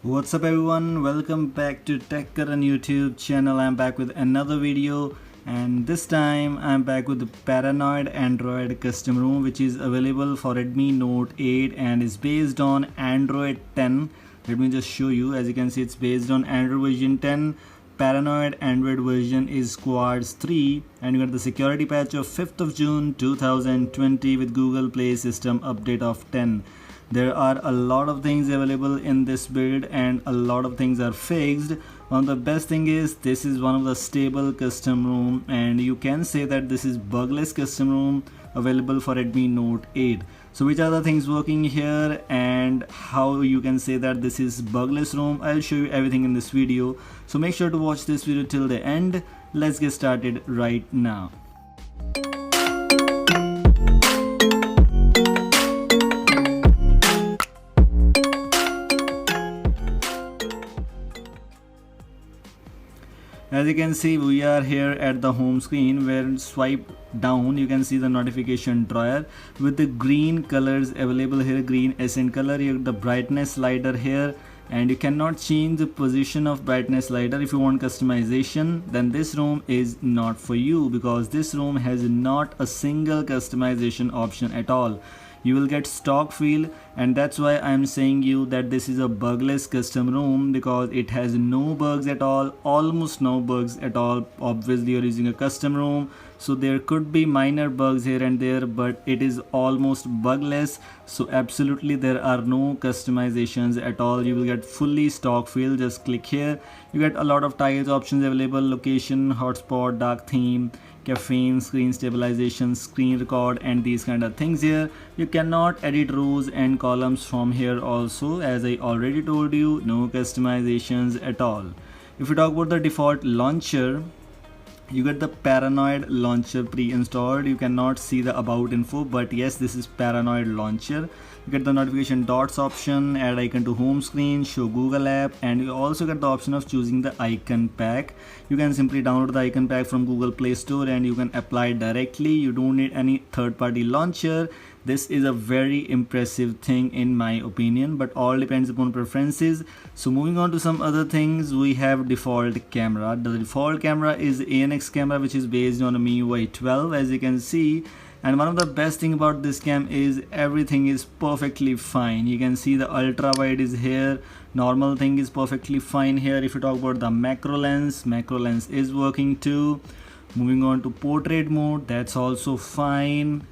What's up everyone, welcome back to TechCurrent YouTube channel. I'm back with another video, and this time I'm back with the Paranoid Android custom ROM, which is available for Redmi Note 8 and is based on Android 10. Let me just show you. As you can see, it's based on Android version 10. Paranoid Android version is Quartz 3, and you got the security patch of 5th of June 2020 with Google Play System update of 10. There are a lot of things available in this build and a lot of things are fixed. One of the best thing is this is one of the stable custom ROM, and you can say that this is bugless custom ROM available for Redmi Note 8. So which are the things working here and how you can say that this is bugless ROM? I'll show you everything in this video, so make sure to watch this video till the end. Let's get started right now. As you can see, we are here at the home screen, where swipe down you can see the notification drawer with the green colors available here. Green accent color. You have the brightness slider here, and you cannot change the position of brightness slider. If you want customization, then this ROM is not for you, because this ROM has not a single customization option at all. You will get stock feel, and that's why I'm saying you that this is a bugless custom ROM, because it has no bugs at all, almost no bugs at all. Obviously you're using a custom ROM, so there could be minor bugs here and there, but it is almost bugless. So absolutely there are no customizations at all. You will get fully stock feel. Just click here, you get a lot of tiles options available: location, hotspot, dark theme, caffeine, screen stabilization, screen record, and these kind of things. Here you cannot edit rows and columns from here also. As I already told you, no customizations at all. If you talk about the default launcher, you get the Paranoid launcher pre-installed. You cannot see the about info, but yes, this is Paranoid launcher. You get the notification dots option, add icon to home screen, show Google app, and you also get the option of choosing the icon pack. You can simply download the icon pack from Google Play Store and you can apply it directly. You don't need any third-party launcher. This is a very impressive thing in my opinion, but all depends upon preferences. So moving on to some other things, we have default camera. The default camera is ANX camera, which is based on a MIUI 12, as you can see. And one of the best thing about this cam is everything is perfectly fine. You can see the ultra wide is here, normal thing is perfectly fine here. If you talk about the macro lens is working too. Moving on to portrait mode, that's also fine,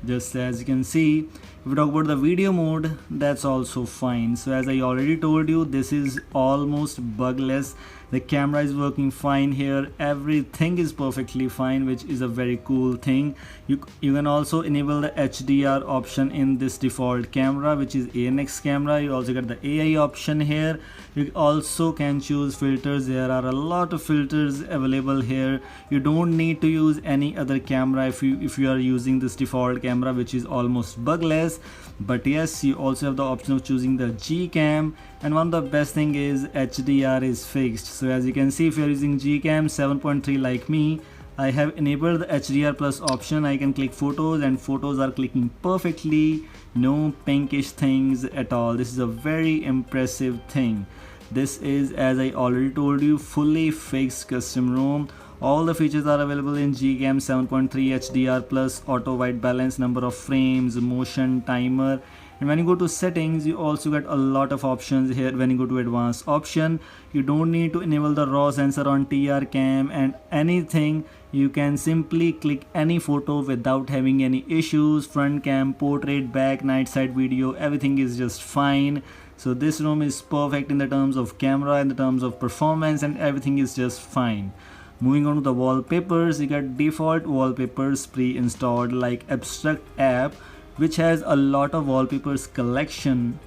just as you can see. If we talk about the video mode, that's also fine. So as I already told you, this is almost bugless. The camera is working fine here, everything is perfectly fine, which is a very cool thing. You can also enable the HDR option in this default camera, which is ANX camera. You also get the AI option here. You also can choose filters. There are a lot of filters available here. You don't need to use any other camera if you are using this default camera, which is almost bugless. But yes, you also have the option of choosing the Gcam, and one of the best thing is HDR is fixed. So as you can see, if you are using Gcam 7.3 like me, I have enabled the HDR plus option. I can click photos and photos are clicking perfectly, no pinkish things at all. This is a very impressive thing. This is, as I already told you, fully fixed custom ROM. All the features are available in Gcam 7.3, HDR plus, auto white balance, number of frames, motion, timer. And when you go to settings, you also get a lot of options here. When you go to advanced option, you don't need to enable the raw sensor on TR cam and anything. You can simply click any photo without having any issues. Front cam, portrait, back, night side video, everything is just fine. So this ROM is perfect in the terms of camera, in the terms of performance, and everything is just fine. Moving on to the wallpapers, you get default wallpapers pre-installed like Abstract app, which has a lot of wallpapers collection.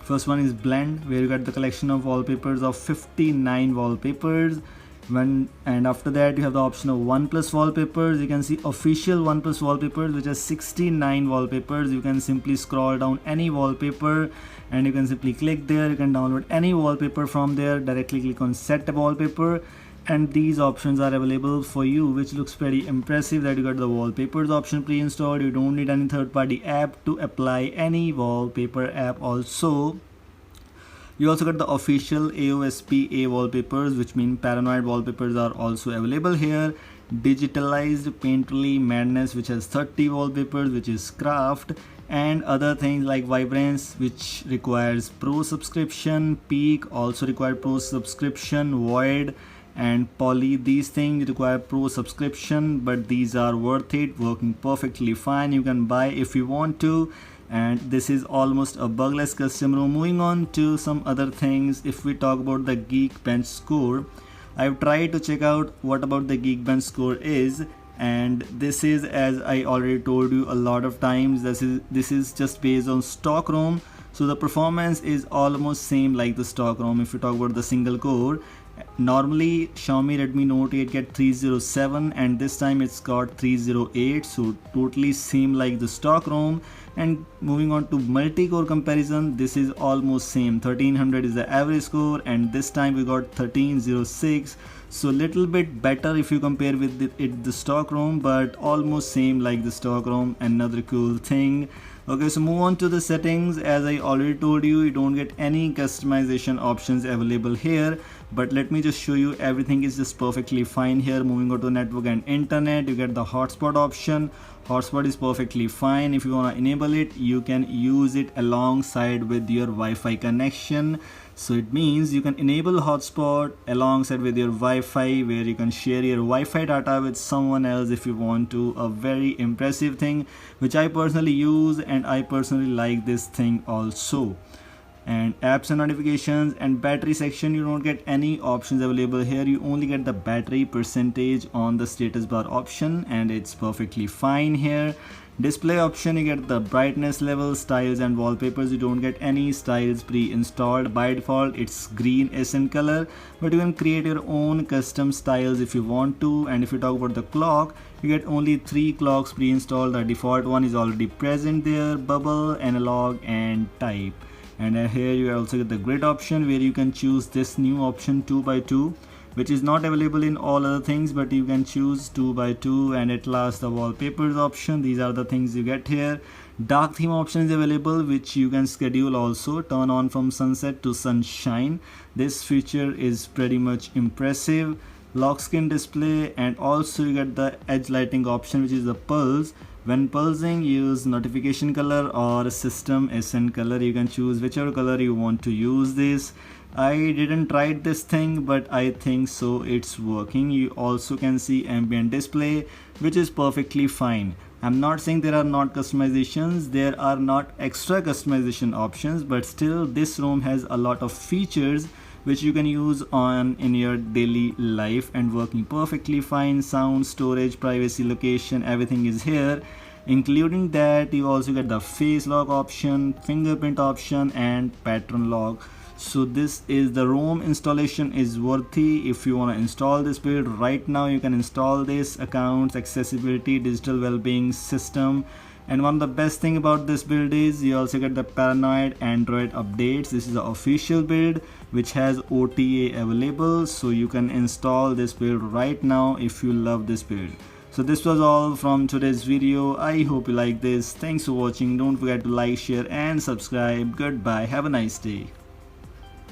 First one is Blend, where you get the collection of wallpapers of 59 wallpapers. And after that you have the option of OnePlus wallpapers. You can see official OnePlus wallpapers, which has 69 wallpapers. You can simply scroll down any wallpaper and you can simply click there. You can download any wallpaper from there, directly click on set a wallpaper, and these options are available for you, which looks pretty impressive that you got the wallpapers option pre-installed. You don't need any third-party app to apply any wallpaper app also. You also got the official AOSP wallpapers, which mean Paranoid wallpapers are also available here. Digitalized Painterly Madness, which has 30 wallpapers, which is craft, and other things like Vibrance, which requires pro subscription. Peak also require pro subscription. Void and Poly, these things require pro subscription, but these are worth it, working perfectly fine. You can buy if you want to, and this is almost a bugless custom room. Moving on to some other things, if we talk about the Geekbench score, I've tried to check out what about the Geekbench score is, and this is, as I already told you a lot of times, this is just based on stock ROM. So the performance is almost same like the stock ROM. If you talk about the single core, normally Xiaomi Redmi Note 8 get 307 and this time it's got 308, so totally same like the stock ROM. And moving on to multi-core comparison, this is almost same. 1300 is the average score and this time we got 1306, so little bit better if you compare with the stock ROM, but almost same like the stock ROM. Another cool thing. Okay, so move on to the settings. As I already told you, you don't get any customization options available here, but let me just show you, everything is just perfectly fine here. Moving on to network and internet, you get the hotspot option. Hotspot is perfectly fine. If you want to enable it, you can use it alongside with your Wi-Fi connection. So it means you can enable hotspot alongside with your Wi-Fi, where you can share your Wi-Fi data with someone else if you want to. A very impressive thing which I personally use, and I personally like this thing also. And apps and notifications and battery section, you don't get any options available here. You only get the battery percentage on the status bar option, and it's perfectly fine here. Display option, you get the brightness level, styles and wallpapers. You don't get any styles pre-installed. By default it's green accent color, but you can create your own custom styles if you want to. And if you talk about the clock, you get only 3 clocks pre-installed. The default one is already present there: bubble, analog and type. And here you also get the grid option, where you can choose this new option 2x2, which is not available in all other things, but you can choose 2x2. And at last the wallpapers option. These are the things you get here. Dark theme option is available, which you can schedule also, turn on from sunset to sunshine. This feature is pretty much impressive. Lock screen display, and also you get the edge lighting option, which is the pulse. When pulsing, use notification color or system accent color. You can choose whichever color you want to use this. I didn't try this thing, but I think so it's working. You also can see ambient display, which is perfectly fine. I'm not saying there are not customizations, there are not extra customization options, but still this ROM has a lot of features which you can use on in your daily life and working perfectly fine. Sound, storage, privacy, location, everything is here. Including that, you also get the face lock option, fingerprint option and pattern lock. So this is the ROM installation is worthy. If you want to install this build right now, you can install this. Accounts, accessibility, digital well-being system. And one of the best thing about this build is you also get the Paranoid Android updates. This is the official build which has OTA available, so you can install this build right now if you love this build. So this was all from today's video. I hope you like this. Thanks for watching. Don't forget to like, share and subscribe. Goodbye. Have a nice day.